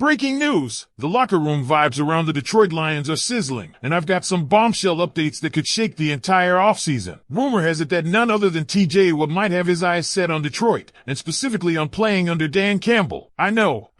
Breaking news! The locker room vibes around the Detroit Lions are sizzling, and I've got some bombshell updates that could shake the entire offseason. Rumor has it that none other than TJ Watt might have his eyes set on Detroit, and specifically on playing under Dan Campbell. I know.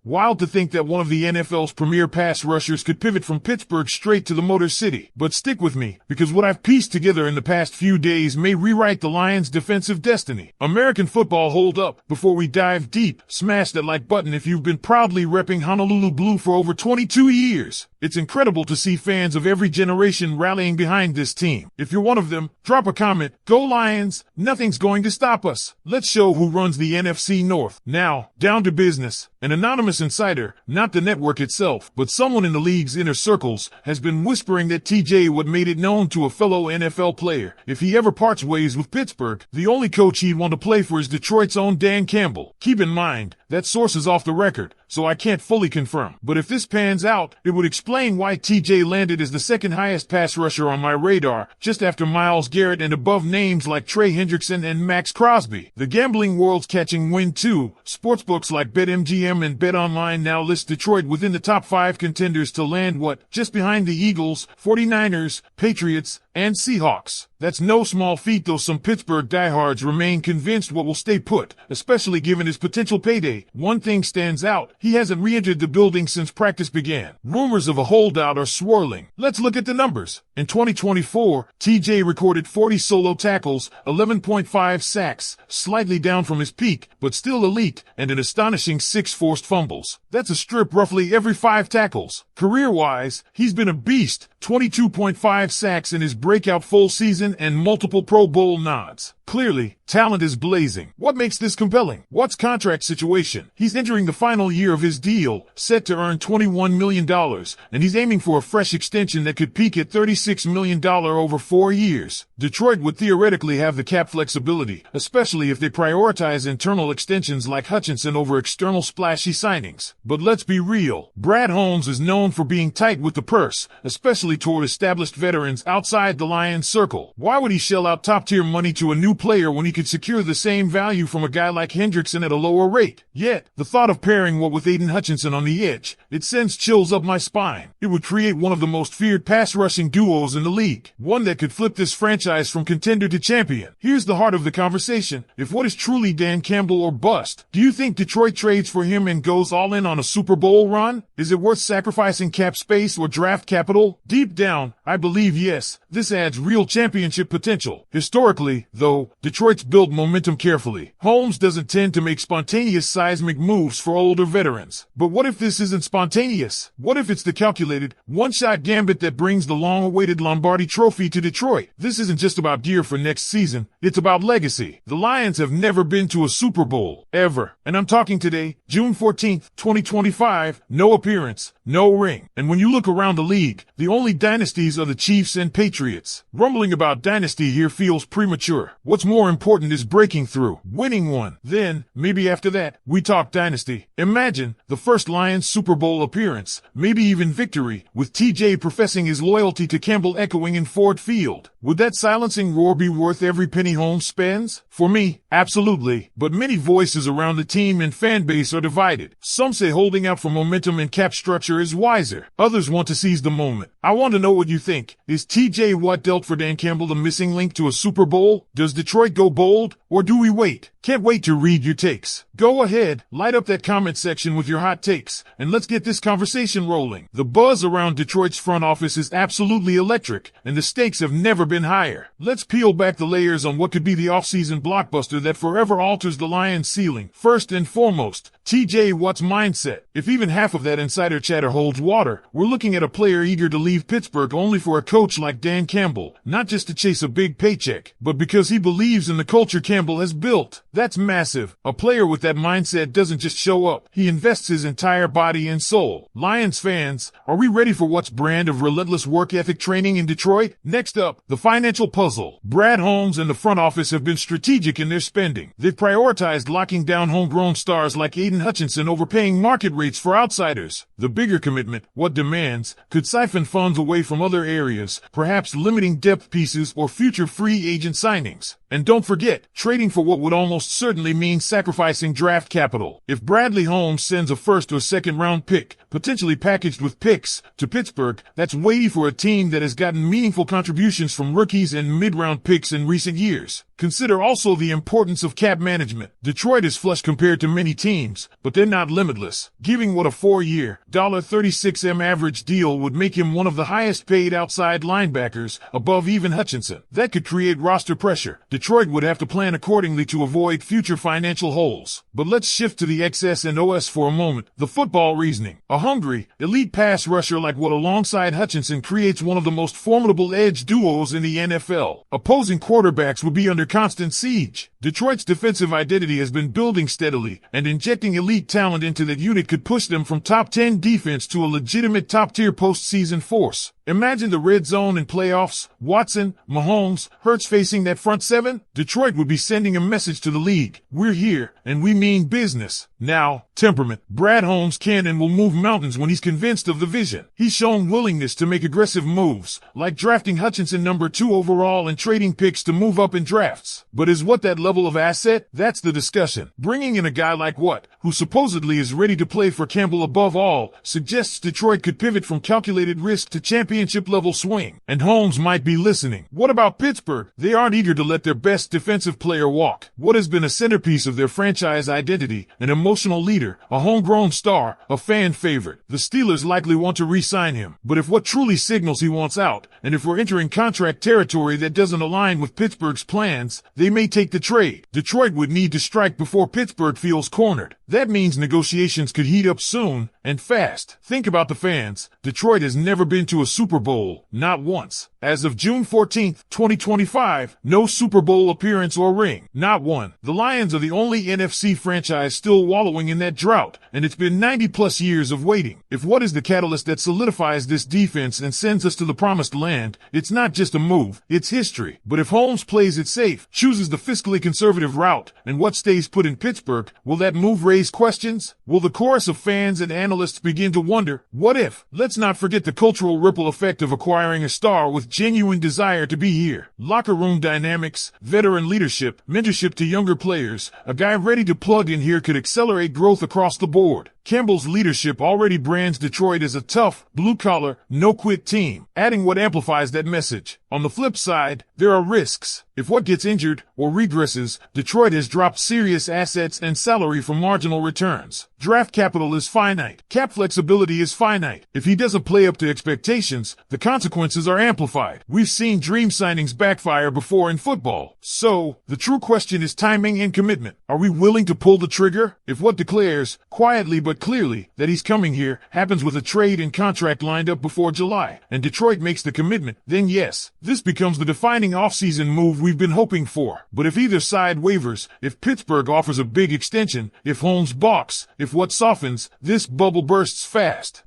Wild to think that one of the NFL's premier pass rushers could pivot from Pittsburgh straight to the Motor City. But stick with me, because what I've pieced together in the past few days may rewrite the Lions' defensive destiny. American football, hold up. Before we dive deep, smash that like button if you've been proudly repping Honolulu Blue for over 22 years. It's incredible to see fans of every generation rallying behind this team. If you're one of them, drop a comment. Go Lions! Nothing's going to stop us. Let's show who runs the NFC North. Now, down to business. An anonymous insider, not the network itself, but someone in the league's inner circles, has been whispering that TJ Watt made it known to a fellow NFL player if he ever parts ways with Pittsburgh, the only coach he'd want to play for is Detroit's own Dan Campbell. Keep in mind, that source is off the record, so I can't fully confirm. But if this pans out, it would explain why TJ landed as the second highest pass rusher on my radar, just after Myles Garrett and above names like Trey Hendrickson and Max Crosby. The gambling world's catching wind too. Sportsbooks like BetMGM and BetOnline now list Detroit within the top 5 contenders to land Watt, just behind the Eagles, 49ers, Patriots, and Seahawks. That's no small feat, though some Pittsburgh diehards remain convinced Watt will stay put, especially given his potential payday. One thing stands out, he hasn't re-entered the building since practice began. Rumors of a holdout are swirling. Let's look at the numbers. In 2024, TJ recorded 40 solo tackles, 11.5 sacks, slightly down from his peak, but still elite, and an astonishing 6 forced fumbles. That's a strip roughly every 5 tackles. Career-wise, he's been a beast, 22.5 sacks in his breakout full season and multiple Pro Bowl nods. Clearly, talent is blazing. What makes this compelling? Watt's contract situation? He's entering the final year of his deal, set to earn $21 million, and he's aiming for a fresh extension that could peak at $36 million over 4 years. Detroit would theoretically have the cap flexibility, especially if they prioritize internal extensions like Hutchinson over external splashy signings. But let's be real. Brad Holmes is known for being tight with the purse, especially toward established veterans outside the Lions circle. Why would he shell out top-tier money to a new player when he could secure the same value from a guy like Hendrickson at a lower rate? Yet, the thought of pairing Watt with Aiden Hutchinson on the edge, it sends chills up my spine. It would create one of the most feared pass-rushing duos in the league, one that could flip this franchise from contender to champion. Here's the heart of the conversation. If Watt is truly Dan Campbell or bust, do you think Detroit trades for him and goes all in on a Super Bowl run? Is it worth sacrificing cap space or draft capital? Deep down, I believe yes. This adds real championship potential. Historically, though, Detroit's built momentum carefully. Holmes doesn't tend to make spontaneous seismic moves for older veterans. But what if this isn't spontaneous? What if it's the calculated, one-shot gambit that brings the long-awaited Lombardi Trophy to Detroit? This isn't just about gear for next season. It's about legacy. The Lions have never been to a Super Bowl, ever. And I'm talking today, June 14th, 2025, no appearance, no ring. And when you look around the league, the only dynasties are the Chiefs and Patriots. Rumbling about dynasty here feels premature. What's more important is breaking through, winning one. Then, maybe after that, we talk dynasty. Imagine the first Lions Super Bowl appearance, maybe even victory, with TJ professing his loyalty to Campbell echoing in Ford Field. Would that silencing roar be worth every penny Holmes spends? For me, absolutely. But many voices around the team and fan base are divided. Some say holding out for momentum and cap structure is wiser. Others want to seize the moment. I want to know what you think. Is TJ Watt dealt for Dan Campbell the missing link to a Super Bowl? Does Detroit go bold, or do we wait? Can't wait to read your takes. Go ahead, light up that comment section with your hot takes, and let's get this conversation rolling. The buzz around Detroit's front office is absolutely electric, and the stakes have never been higher. Let's peel back the layers on what could be the offseason blockbuster that forever alters the Lions' ceiling. First and foremost, TJ Watt's mindset. If even half of that insider chatter holds water, we're looking at a player eager to leave Pittsburgh only for a coach like Dan Campbell, not just to chase a big paycheck, but because he believes in the culture Campbell has built. That's massive. A player with that mindset doesn't just show up. He invests his entire body and soul. Lions fans, are we ready for Watt's brand of relentless work ethic training in Detroit? Next up, the financial puzzle. Brad Holmes and the front office have been strategic in their spending. They've prioritized locking down homegrown stars like Aiden Hutchinson over paying market rates for outsiders. The bigger commitment, Watt demands, could siphon funds away from other areas, perhaps limiting depth pieces or future free agent signings. And don't forget, trading for what would almost certainly mean sacrificing draft capital. If Bradley Holmes sends a first or second round pick, potentially packaged with picks, to Pittsburgh, that's weighty for a team that has gotten meaningful contributions from rookies and mid-round picks in recent years. Consider also the importance of cap management. Detroit is flush compared to many teams, but they're not limitless. Giving what a 4-year, $36M average deal would make him one of the highest paid outside linebackers, above even Hutchinson. That could create roster pressure. Detroit would have to plan accordingly to avoid future financial holes. But let's shift to the X's and O's for a moment. The football reasoning. A hungry, elite pass rusher like Watt alongside Hutchinson creates one of the most formidable edge duos in the NFL. Opposing quarterbacks would be under constant siege. Detroit's defensive identity has been building steadily, and injecting elite talent into that unit could push them from top 10 defense to a legitimate top-tier postseason force. Imagine the red zone in playoffs, Watson, Mahomes, Hurts facing that front seven. Detroit would be sending a message to the league. We're here, and we mean business. Now, temperament. Brad Holmes can and will move mountains when he's convinced of the vision. He's shown willingness to make aggressive moves, like drafting Hutchinson number 2 overall and trading picks to move up in drafts. But is Watt that level of asset? That's the discussion. Bringing in a guy like Watt, who supposedly is ready to play for Campbell above all, suggests Detroit could pivot from calculated risk to championship-level swing. And Holmes might be listening. What about Pittsburgh? They aren't eager to let their best defensive player walk. Watt has been a centerpiece of their franchise identity, an emotional leader, a homegrown star, a fan favorite. The Steelers likely want to re-sign him. But if Watt truly signals he wants out, and if we're entering contract territory that doesn't align with Pittsburgh's plans, they may take the trade. Detroit would need to strike before Pittsburgh feels cornered. That means negotiations could heat up soon, and fast. Think about the fans. Detroit has never been to a Super Bowl, not once. As of June 14, 2025, no Super Bowl appearance or ring, not one. The Lions are the only NFC franchise still wallowing in that drought, and it's been 90-plus years of waiting. If what is the catalyst that solidifies this defense and sends us to the promised land, it's not just a move, it's history. But if Holmes plays it safe, chooses the fiscally conservative route, and Watt stays put in Pittsburgh, will that move raise questions? Will the chorus of fans and analysts begin to wonder, what if? Let's not forget the cultural ripple effect of acquiring a star with genuine desire to be here. Locker room dynamics, veteran leadership, mentorship to younger players. A guy ready to plug in here could accelerate growth across the board. Campbell's leadership already brands Detroit as a tough, blue-collar, no-quit team, adding what amplifies that message. On the flip side, there are risks. If Watt gets injured or regresses, Detroit has dropped serious assets and salary for marginal returns. Draft capital is finite. Cap flexibility is finite. If he doesn't play up to expectations, the consequences are amplified. We've seen dream signings backfire before in football. So, the true question is timing and commitment. Are we willing to pull the trigger? If Watt declares, quietly but clearly, that he's coming here, happens with a trade and contract lined up before July, and Detroit makes the commitment, then yes, this becomes the defining offseason move we've been hoping for. But if either side wavers, if Pittsburgh offers a big extension, if Holmes balks, if Watt softens, this bubble bursts fast.